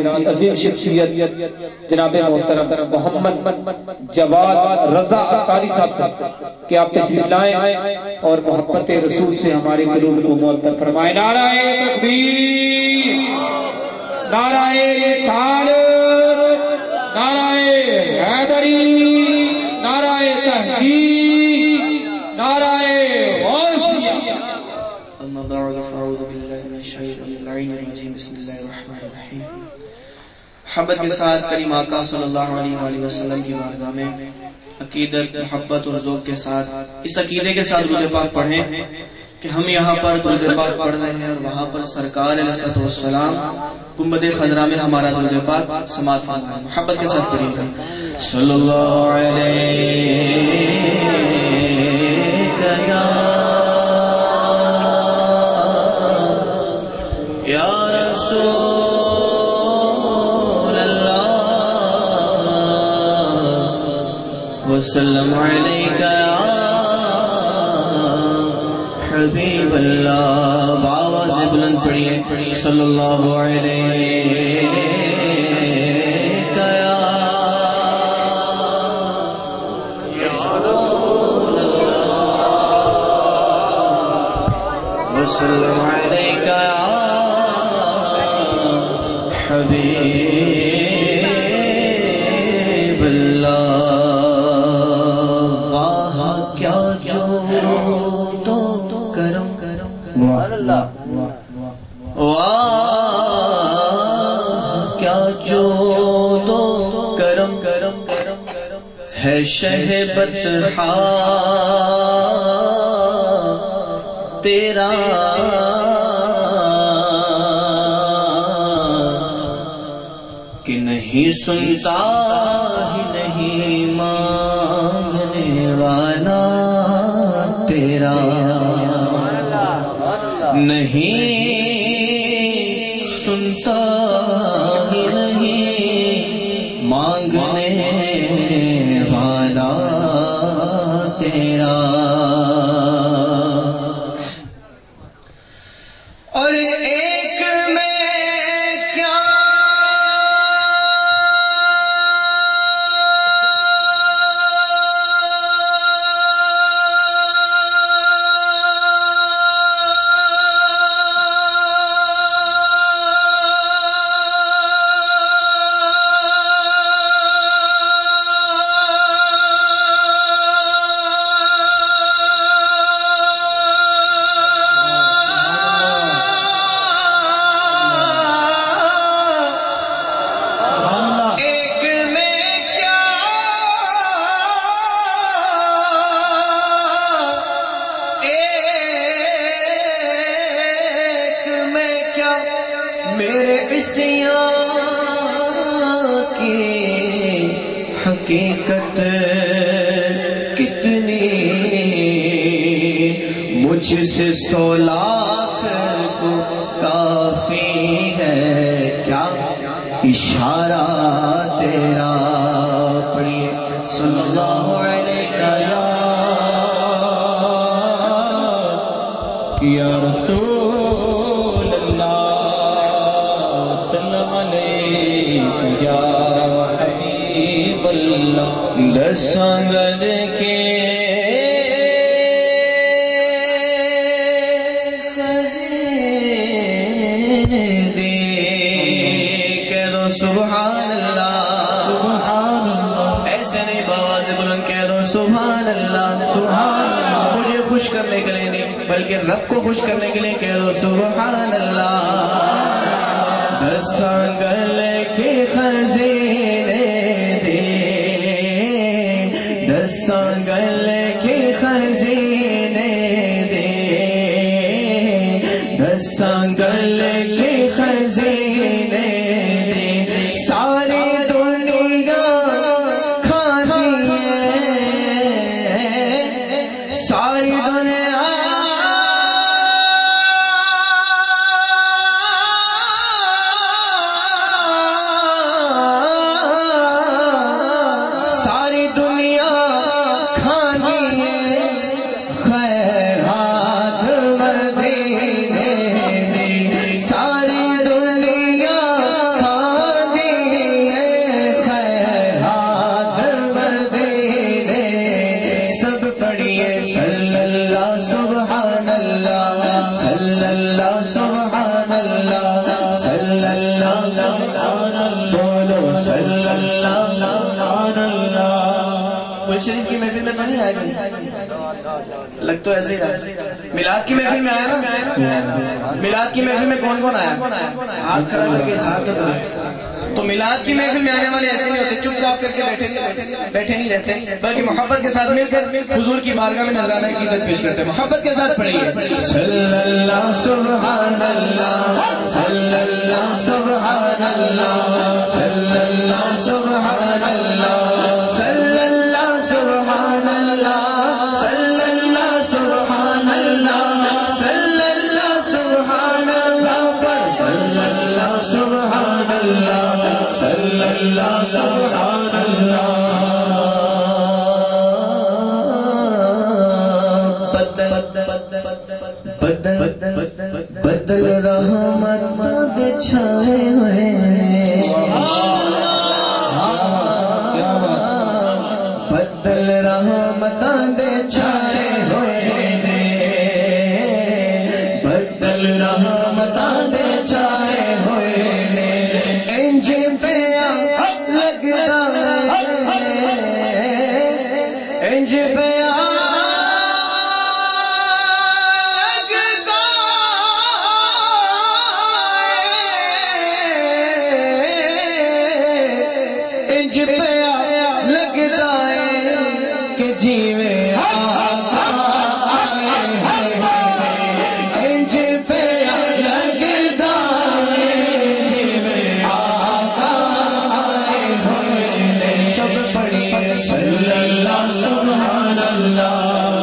کائنات کی عظیم شخصیت جناب محترم محمد جواد رضا عطاری صاحب سے کہ آپ تشریف لائیں اور محبت رسول سے ہمارے قلوب کو معطر فرمائیں۔ نعرہ تکبیر، نعرہ رسالت، نعرہ حیدری، نعرہ تحقیق، نعرہ غوثیہ۔ اما بعد فاعوذ باللہ من الشیطان الرجیم، بسم اللہ الرحمن الرحیم۔ محبت کے ساتھ کریم آقا صلی اللہ علیہ وآلہ وسلم کی بارگاہ میں عقیدت، محبت اور ذوق کے ساتھ اس عقیدے کے ساتھ درود پاک پڑھیں کہ ہم یہاں پر درود پاک پڑھ رہے ہیں اور وہاں پر سرکار علیہ الصلوۃ والسلام گنبد خضرا میں ہمارا درود پاک سماعت فرمائیں۔ محبت کے ساتھ پڑھیں صلی اللہ علیہ یا رسول وسلم علیکہ حبیب اللہ۔ بآواز بلند پڑھیے صلی اللہ علیہ وسلم علیکہ حبیب اللہ۔ کیا جو دو کرم ہے شہبت تیرا، کہ نہیں سنتا ہی نہیں مانگنے والا تیرا، نہیں سنتا ہی نہیں مانگنے والا تیرا۔ اور ایک میں کیا میرے عصیاں کی حقیقت کتنی، مجھ سے 100 لاکھ کو کافی ہے کیا اشارہ تیرا۔ پڑھیے صلی اللہ علیہ یا رسول اللہ، یا حبیب اللہ۔ 10 گز کے دے کہہ دو سبحان اللہ، سبحان اللہ۔ ایسے نہیں باواز بلند کہہ دو سبحان اللہ، سبحان اللہ۔ مجھے خوش کرنے کے لیے نہیں بلکہ رب کو خوش کرنے کے لیے کہہ دو سبحان اللہ۔ 10 گلے کے خزینے دے، 10 گلے کے خزینے دے، 10 گلے کے خزینے دے، ساری دنیا کھانی ہے، ساری دنیا خیر بولو صلی اللہ. قرآن شریف کی محفل میں تو نہیں آئے گا؟ لگ تو ایسے ہی رہا. میلاد کی محفل میں آیا نا؟ میلاد کی محفل میں کون کون آیا؟ ہاتھ کھڑا کر کے اظہار تو کریں. تو میلاد کی محفل میں آنے والے ایسے نہیں ہوتے چپ چاپ کر کے بیٹھے نہیں رہتے، بلکہ محبت کے ساتھ مل کر حضور کی بارگاہ میں نذرانہ عقیدت پیش کرتے ہیں. محبت کے ساتھ پڑھیے صلی اللہ سبحان اللہ صلی اللہ سبحان اللہ صلی اللہ سبحان اللہ صلی اللہ سبحان اللہ صلی اللہ سبحان اللہ صلی اللہ سبحان اللہ صلی اللہ سبحان اللہ صلی اللہ سبحان اللہ. بدل رحمت دے چھائے ہوئے بدل رحمت دے چھائے ہوئے بدل رحمت دے چھائے ہوئے انج پہ لگتا انج پہ لگتا ہے کہ جیوے آقا انج پہ لگتا ہے جیوے آقا سب پڑھیے صلی اللہ سبحان اللہ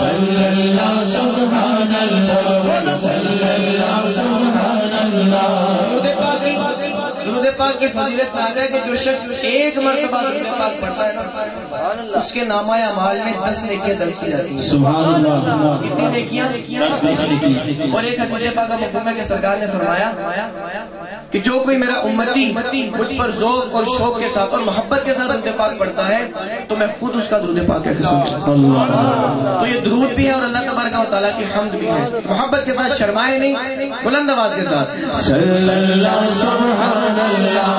صلی اللہ سبحان اللہ صلی اللہ سبحان اللہ. درود پاک کی فضیلت میں آتا ہے کہ جو شخص ایک مرتبہ درود پاک پڑھتا ہے نا اس کے نامہ اعمال میں 10 نیکیاں درج کی جاتی ہیں. سبحان اللہ. کتنی نیکیاں؟ 10 نیکیاں. اور ایک حدیث پاک کا مفہوم ہے کہ سرکار نے فرمایا کہ جو کوئی میرا امتی مجھ پر ذوق اور شوق کے ساتھ اور محبت کے ساتھ درود پاک پڑھتا ہے تو میں خود اس کا درود پاک کہہ کے سنتا ہوں. تو یہ درود بھی ہے اور اللہ تبارک و تعالیٰ کی حمد بھی ہے. محبت کے ساتھ شرمائے نہیں، بلند آواز کے ساتھ صلی اللہ سبحان اللہ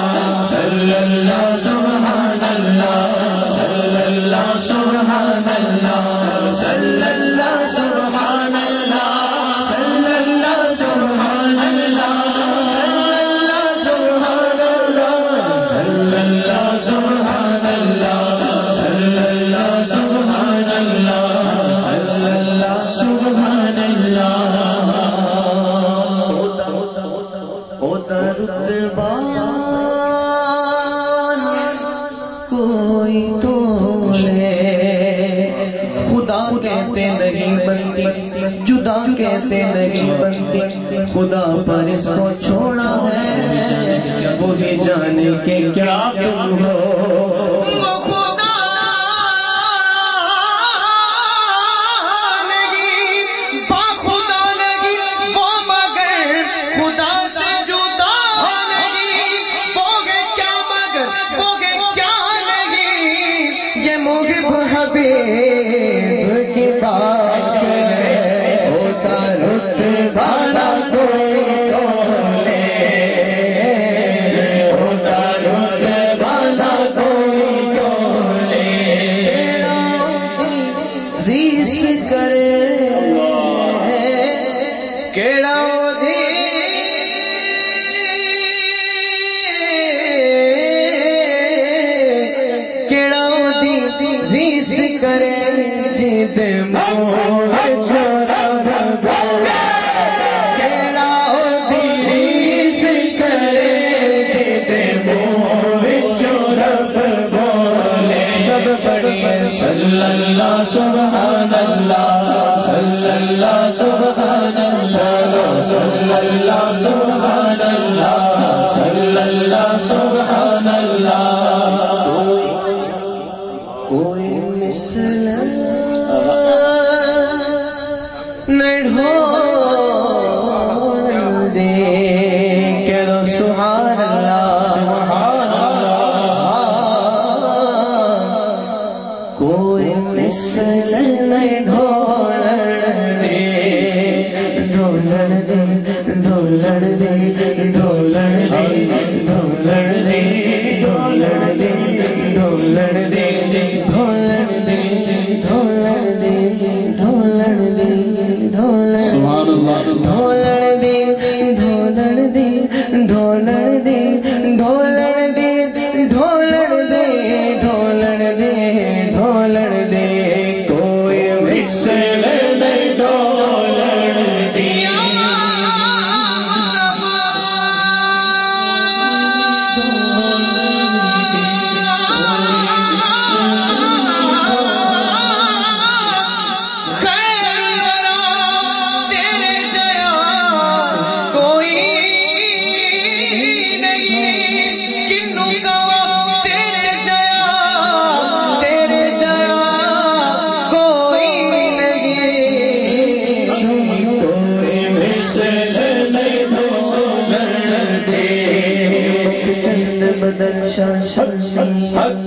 صلی اللہ سبحان اللہ صلی اللہ سبحان اللہ صلی اللہ سبحان اللہ صلی اللہ سبحان اللہ صلی اللہ سبحان اللہ صلی اللہ سبحان اللہ صلی اللہ سبحان اللہ. ہوتا رتبہ کوئی تو خدا کہتے نہیں بنتی، جدا کہتے نہیں بنتی. خدا پر اس کو چھوڑا ہے وہی جانے کے کیا تم ہو. وہ خدا نہیں با خدا نہیں وہ مگر خدا سے جدا نہیں. وہ گے کیا مگر وہ گے کیا نہیں یہ محب حبیب کی بات ہے. ہوتا رتبہ نہ کوئی تولے ہوتا رتبہ نہ کوئی تولے. ریس کرے کیڑا ریس کرے جیت موہ چھوڑا کیڑا ریس کرے جیت موہ چھوڑا بولے. سب پڑھیے صلی اللہ سبحان اللہ صلی اللہ سبحان اللہ صلی اللہ سبحان اللہ صلی اللہ سبحان اللہ. کوئی مثل نہ ڈھول دے کہو سبحان اللہ سبحان اللہ. کوئی مثل نہ ڈھول دے ڈھولن دے ڈھولن دے ڈھولن دے بشر شرفی